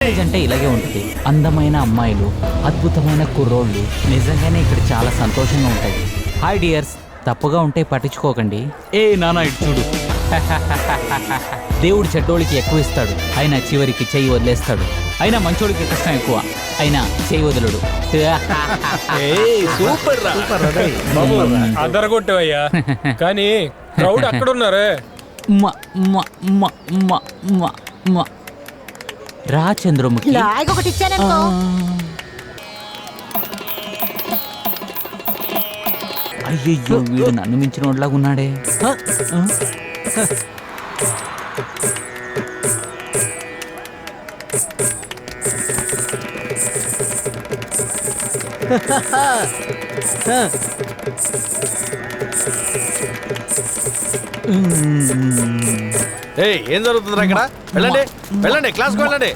College అంటే ఇలాగే ఉంటుంది. అందమైన అమ్మాయిలు, అద్భుతమైన కుర్రోళ్ళు. నిజంగానే ఇక్కడ చాలా సంతోషంగా ఉంటాయి. హాయ్ డియర్స్, తప్పుగా ఉంటే పట్టించుకోకండి. ఏ నానా ఇటు చూడు. దేవుడు చెడ్డోళ్ళకి ఎక్కువ ఇస్తాడు, అయినా చివరికి చెయ్యి వదిలేస్తాడు. అయినా మంచోడికి కష్టం ఎక్కువ, అయినా చెయ్యి వదలడు. సూపర్ రా బాబు, అదరగొట్టవయ్యా. కానీ క్రౌడ్ అక్కడ ఉన్నారే. రా చంద్రముఖి. లాగ్ ఒకటి ఇచ్చాననుకో. అయ్యయ్యో, వీడు నన్ను మించిన వాడిలాగా ఉన్నాడే. ఏం జరుగుతుందిరా ఇక్కడ? వెళ్ళండి వెళ్ళండి, క్లాస్కి వెళ్ళండి.